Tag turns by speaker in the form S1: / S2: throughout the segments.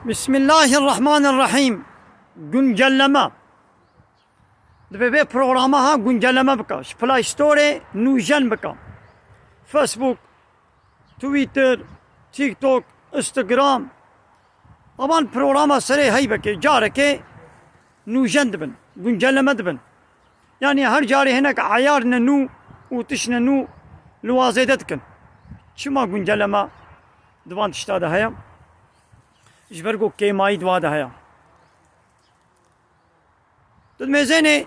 S1: بسم الله الرحمن الرحیم گونجلما دبی پروگرامه ها گونجلما بکن پلای استور نوجن بکن فیسبوک تویتر تیک توک اینستاگرام امان پروگرامه سری هی بکی جاره که نوجن دبن گونجلما دبن یعنی هر جاری هناك عیار نو و تشن نو لوازیدت کن چما گونجلما دوان تشتاده هیا جبرگو کیمایی دواده هیا تد میزنه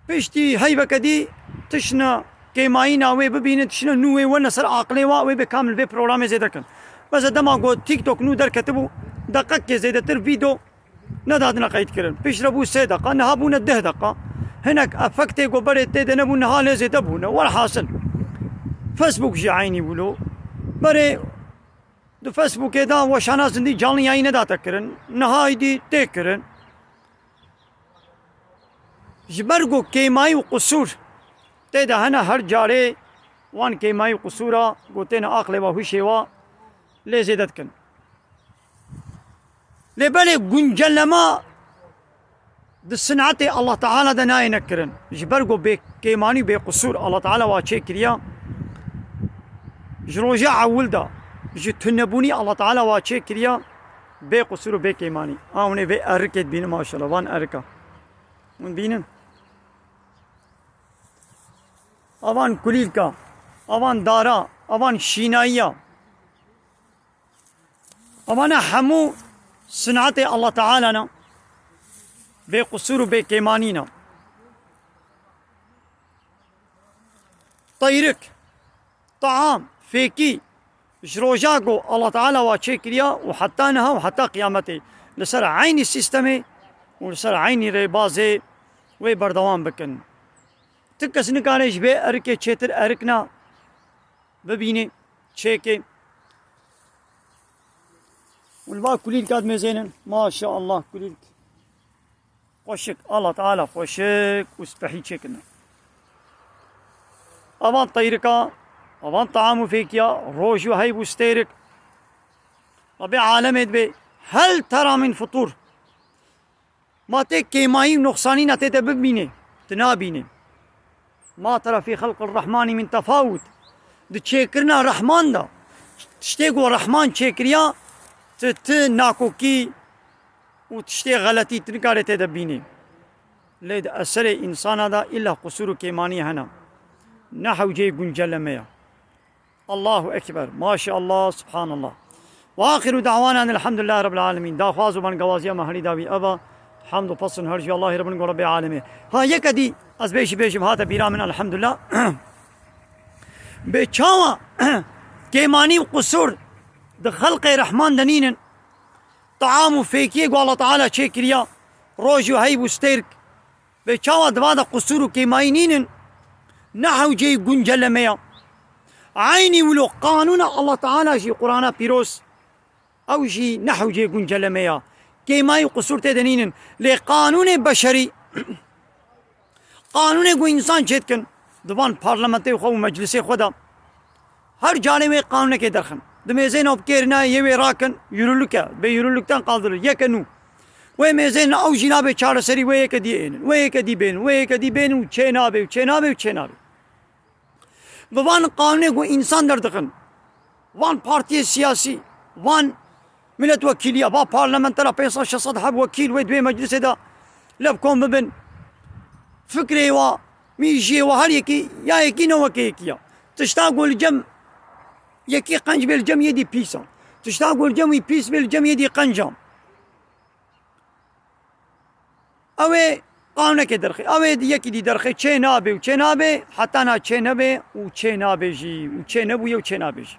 S1: پشتی هی بکدی تشنا کیمایی ناوی ببینه تشنا نوی و نصر عقلی و به کامل به پروگرام زیده کن بس دما گو تیک توک نو در کتبو دقیق که زیده تر ویدیو ندادنا قید کرن پیش ربو 3 دقیقه نهابون 10 دقیقه هناك افكتي گو بره تيد نبو نهال زیده بونه والحاصل فیسبوک جی عینی بولو بره دو فیسبوک دا و شانا زندی جالنی یayını da تکرن نهایدی تکرن جبرگو کیمایی و قصور تیدا هنا هر جاره وان کیمایی و قصورا گوتین عقل و هوشی و لزیدت کن لبالي گونجلما د صنعت الله تعالى دا ناي نكرن جبرگو بي كيماني بي قصور الله تعالى واشي كريا جروجا عولدا جتنبوني الله تعالى واشي كريا بي قصور بي كيماني اوني بي اركت بين ما شاء الله وان اركا من بينن اوان كليلكا اوان دارا اوان شينايا اوان حمو صنعت الله تعالى نا بي قصور بي كيمانينا طيرك طعام فيكي جروجاكو الله تعالى واشيكريا وحتى نها وحتى قيامتي لسر عيني السيستمي ولسر عيني ريبازي وي بردوان بكن تكس نكانيش بي اركي تشيتر اركنا ببيني تشيكي والبا كليل كاد مزينن ما شاء الله كليل خوشك الله تعالى خوشك وسبحي تشيكنا اوان طيركا اوان طعامو فيكيا روجو هاي بوستيرك ربي عالمت بي هل ترى من فطور ما تك كيماي نقصاني نتيت ببيني تنابيني ما ترى في خلق الرحمن من تفاوت دي تشيكرنا رحمن دا تشتيقو رحمن تشيكريا ناكوكي وتشتي غلطي تنكاري تدبيني ليد أسر إنسان دا إلا قصور كيماني هنا نحو جي گونجلميا الله أكبر ما شاء الله سبحان الله وآخر دعوانا أن الحمد لله رب العالمين دا خوازو من قوازيا مهلي داوي أبا حمد وفصل هرجي الله رب العالمين ها يكدي از بيشم هاتا بيرا من الحمد لله بيشاوا كيماني وقصور ده خلق رحمن دنين طعام فيكي الله تعالى شكريا روجو هيبو ستيرك بيشاوا دوادا قصور كيماينين نحو جي گونجلميا عيني ولو قانون الله تعالى جي قرآن بيروس او جي نحو جي گونجلميا كيماي قصور تدنين لقانون بشري قانون گو انسان چتكن دبان پارلمانتي خو مجلسي خدا هر جانبي قانون كي درخن دميزين وبكيرنا يوي راكن يرولكا بيرولكتان قادر يكنو وميزين او جنابي چار سري ويكدي بين وچينابي بوان قانون کو انسان در دخن وان پارتي سياسي وان ملت وكيلية با پارلمانترا 500 حب وكيل ويدوي مجلس دا لبكم ببن فكري و ميجي وهل يكي يا يكي نو وكيكيا تشتاقوا الجم يكي قنج بالجم يدي بيسا تشتاقوا الجم يبيس بالجم يدي قنجام اوه قانون كي درخي اوه يكي دي درخي چنابي حتى نا چنابي وچنابي جي وچنبو يو چنابي جي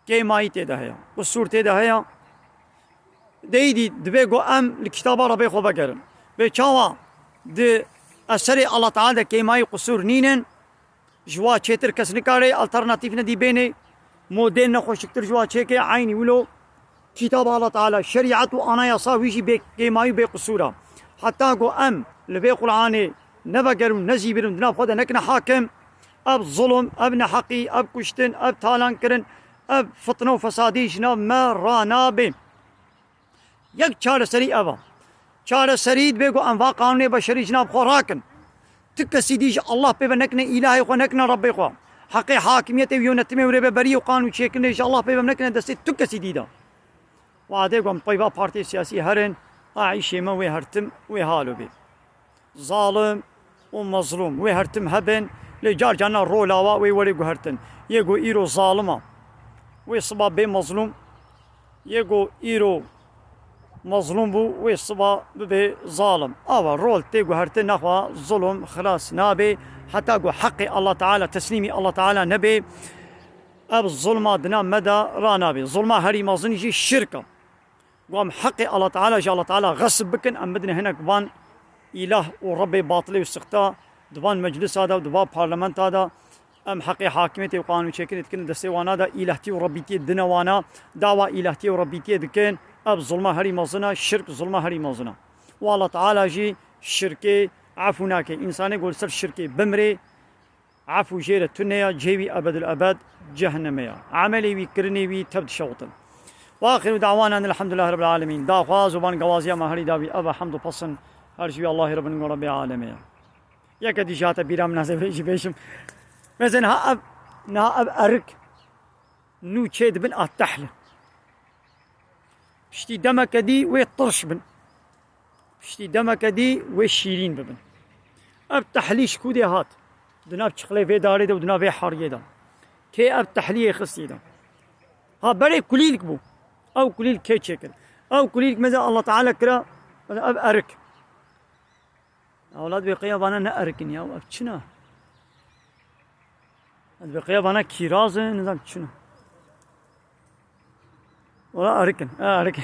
S1: كي ماي تيدا هيا قصور تيدا هيا دي دبيگو ام الكتابة ربي خو بگرن بچاوا دي اثر الله تعالى كي ماي قصور نينن جوا چتر کس نکاره الترناتیف ندی بینه مودن نخوشکتر جوا چکه عینی ولو كتاب الله تعالى شريعة أنا يصاويشي بك كيمايو بقصورة حتى قو أم لبي قرآني نبقرم نزيبرم دنا فودا نكنا حاكم أب ظلم أب نحقي أب كشتن أب تالان كرن اب فتنه و فسادی جناب ما رانابه یک چاره سری ابا چاره سرید بگو انواع قانون بشری جناب خوراکن تكسي ديج الله بيبا نكنا إلهي خو نكنا ربي خو حقي حاكمية ويونتمي وربي بري وقانون شيكنا إن شاء الله بيبا نكنا دستي تكسي ديدا وعده قوم طيبا بارتي سياسي هرن أعيشي ما ويهرتم ويهالو بي ظالم ومظلوم ويهرتم هبن لجار جانا رولاوا ويولي هرتن يقو إيرو ظالمة ويصبا بي مظلوم يقو إيرو مظلوم بو ويصبا ببي ظالم أو رول تيجو هرتن نخوا ظلم خلاص نابي حتى قو حقي الله تعالى تسليمي الله تعالى نبي أب الظلمة دنا مدى رانابي ظلمة هري مازن يجي الشركة قام حقي الله تعالى جاء الله تعالى غصب بكن أم بدنا هناك بان إله وربي باطلي وسقطا دبان مجلس هذا ودبان برلمان هذا أم حقي حاكميتي وقانون شكل تكن دستي وانا دا إلهتي وربيتي دنا وانا دعوة إلهتي وربيتي دكن أب ظلمة هري مازنا الشرك ظلمة هري مازنا والله تعالى جي الشركة عفوناك إنسان يقول سر الشركة بمري عفو جيرة تنيا جيبي أبد الأبد جهنمية عملي ويكرني ويتبد شوطن واخر دعوانا ان الحمد لله رب العالمين دا خواز وبان قوازيا ما هري داوي ابا حمد وفصن هرشي الله رب العالمين يا كدي جاتا بيرام نازل بيشم مثلا ها اب ارك نو تشيد بن اتحله بشتي دمك دي ويطرش بن بشتي دمك دي وشيرين ببن اب تحليش كودي هات دناب تشخلي في داري دا ودناب في حاريه دا كي اب تحليه خصي دا ها بري كليلك بو أو كليل كي شكل أو كليل مثلا الله تعالى كرا مثلا أب أرك أولاد بقيا بانا نأركن يا أب شنا بقيا بانا كيراز نظام شنا ولا أركن أركن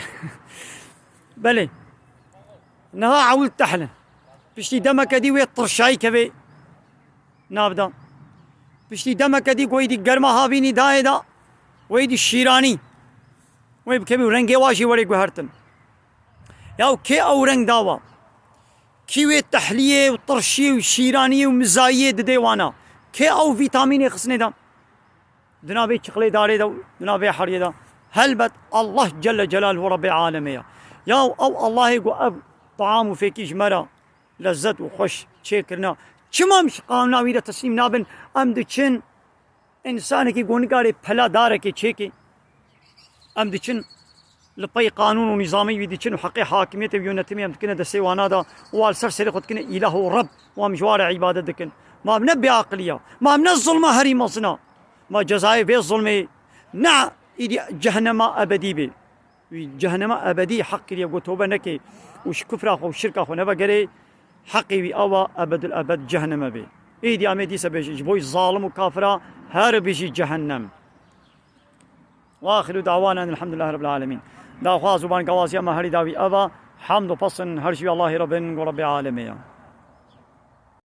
S1: بلي نها عول تحلن بشتي دمك دي ويطرشاي كبي نابدا بشتي دمك دي قويدي قرما هافيني دايدا ويدي الشيراني ويبكبي ورنجي واشي وري قهرتن ياو كي او رنج داوا كيوي التحلية والطرشية والشيرانية ومزاية ديوانا كي او فيتامين خصني دا دنابي شقلي داري دا دنابي حرية دا هلبت الله جل جلاله رب العالمين ياو او الله يقول اب طعام فيكي جمرة لذت وخش شكرنا شما مش قامنا ويدا تسليم نابن ام دچن انسان کی گونگاری پھلا دار کی چیکی ام دچن لپای قانون و نظامی وی دچن حق حاکمیت و یونتمی ام دکن دسي وانا دا وال سر سر خد کن اله رب ومجوار عبادت دکن ما من بعقليه ما من الظلم هري مصنا ما جزاء في الظلم نع جهنم ابدي بي جهنم ابدي حق لي توبه نكي وش كفر اخو شرك اخو نبغري حقي او ابد الابد جهنم بي ايدي امدي سبج بوي ظالم وكافره هر بيجي جهنم واخر دعوانا ان الحمد لله رب العالمين دا خواز وبان قواسيا ما هري داوي ابا حمد وفصل هرشي الله رب العالمين